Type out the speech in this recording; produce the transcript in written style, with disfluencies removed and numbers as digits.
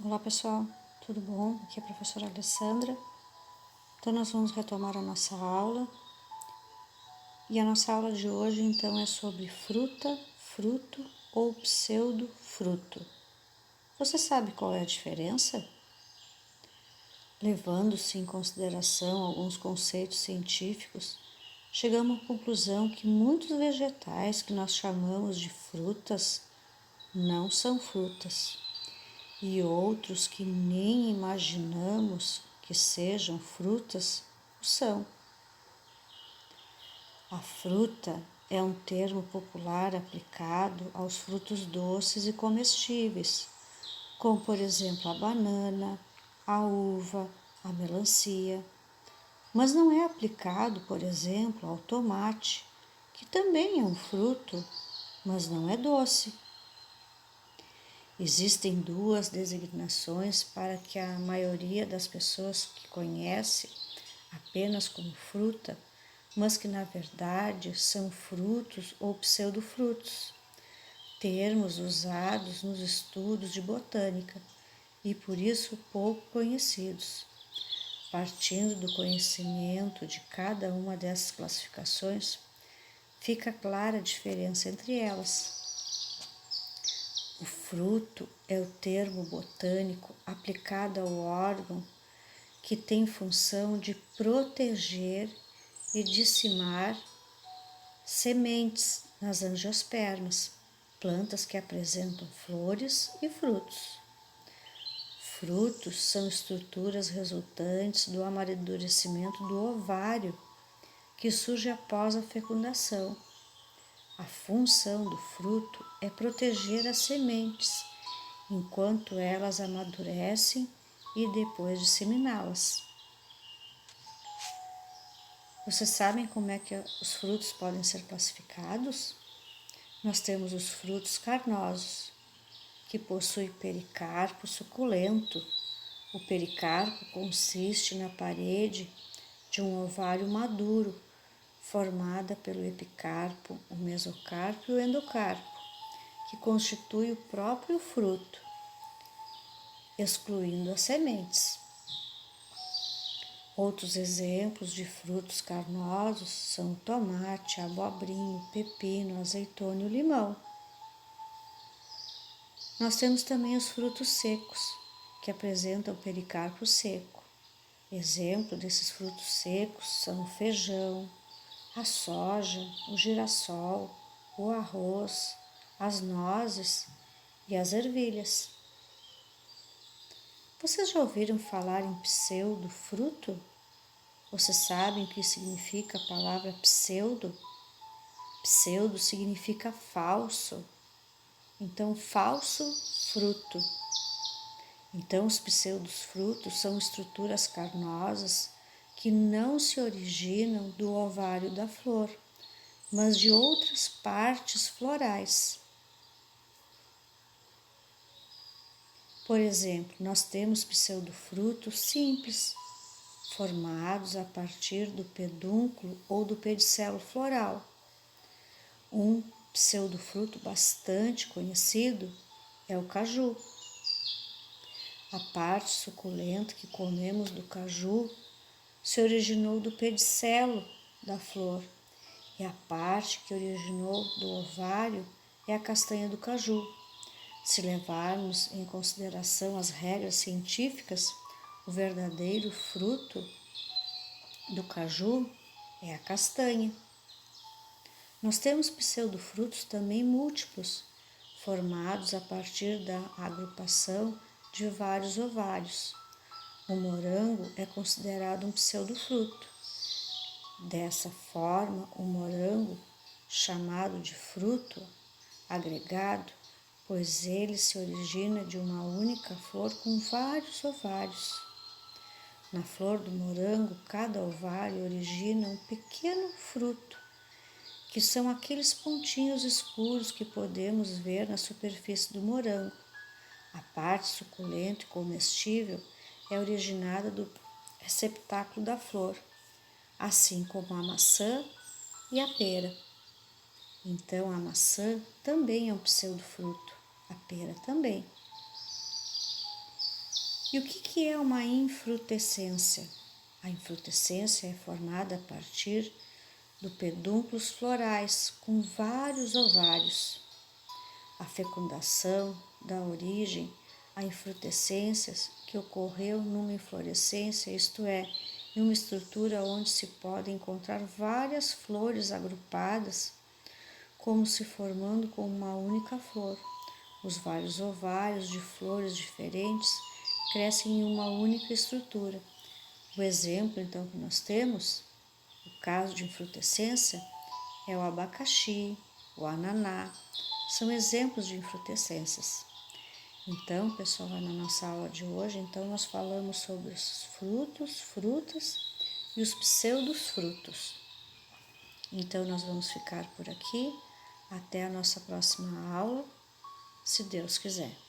Olá pessoal, tudo bom? Aqui é a professora Alessandra. Então nós vamos retomar a nossa aula. E a nossa aula de hoje então é sobre fruta, fruto ou pseudo-fruto. Você sabe qual é a diferença? Levando-se em consideração alguns conceitos científicos, chegamos à conclusão que muitos vegetais que nós chamamos de frutas não são frutas. E outros que nem imaginamos que sejam frutas, o são. A fruta é um termo popular aplicado aos frutos doces e comestíveis, como por exemplo a banana, a uva, a melancia, mas não é aplicado, por exemplo, ao tomate, que também é um fruto, mas não é doce. Existem duas designações para que a maioria das pessoas que conhece apenas como fruta, mas que na verdade são frutos ou pseudofrutos, termos usados nos estudos de botânica e por isso pouco conhecidos. Partindo do conhecimento de cada uma dessas classificações, fica clara a diferença entre elas. O fruto é o termo botânico aplicado ao órgão que tem função de proteger e disseminar sementes nas angiospermas, plantas que apresentam flores e frutos. Frutos são estruturas resultantes do amadurecimento do ovário, que surge após a fecundação. A função do fruto é proteger as sementes, enquanto elas amadurecem e depois disseminá-las. Vocês sabem como é que os frutos podem ser classificados? Nós temos os frutos carnosos, que possuem pericarpo suculento. O pericarpo consiste na parede de um ovário maduro, formada pelo epicarpo, o mesocarpo e o endocarpo, que constitui o próprio fruto, excluindo as sementes. Outros exemplos de frutos carnosos são o tomate, a abobrinha, o pepino, a azeitona e o limão. Nós temos também os frutos secos, que apresentam o pericarpo seco. Exemplo desses frutos secos são o feijão, a soja, o girassol, o arroz, as nozes e as ervilhas. Vocês já ouviram falar em pseudo-fruto? Vocês sabem o que significa a palavra pseudo? Pseudo significa falso. Então, falso fruto. Então, os pseudofrutos são estruturas carnosas que não se originam do ovário da flor, mas de outras partes florais. Por exemplo, nós temos pseudofrutos simples, formados a partir do pedúnculo ou do pedicelo floral. Um pseudofruto bastante conhecido é o caju. A parte suculenta que comemos do caju se originou do pedicelo da flor e a parte que originou do ovário é a castanha do caju. Se levarmos em consideração as regras científicas, o verdadeiro fruto do caju é a castanha. Nós temos pseudofrutos também múltiplos, formados a partir da agrupação de vários ovários. O morango é considerado um pseudofruto. Dessa forma, o morango, chamado de fruto agregado, pois ele se origina de uma única flor com vários ovários. Na flor do morango, cada ovário origina um pequeno fruto, que são aqueles pontinhos escuros que podemos ver na superfície do morango. A parte suculenta e comestível é originada do receptáculo da flor, assim como a maçã e a pera. Então, a maçã também é um pseudofruto, a pera também. E o que é uma infrutescência? A infrutescência é formada a partir do pedúnculos florais com vários ovários. A fecundação dá origem a infrutescências que ocorreu numa inflorescência, isto é, em uma estrutura onde se podem encontrar várias flores agrupadas, como se formando com uma única flor. Os vários ovários de flores diferentes crescem em uma única estrutura. O exemplo, então, que nós temos, o caso de infrutescência, é o abacaxi, o ananá, são exemplos de infrutescências. Então, pessoal, na nossa aula de hoje, então nós falamos sobre os frutos, frutas e os pseudos frutos. Então, nós vamos ficar por aqui. Até a nossa próxima aula, se Deus quiser.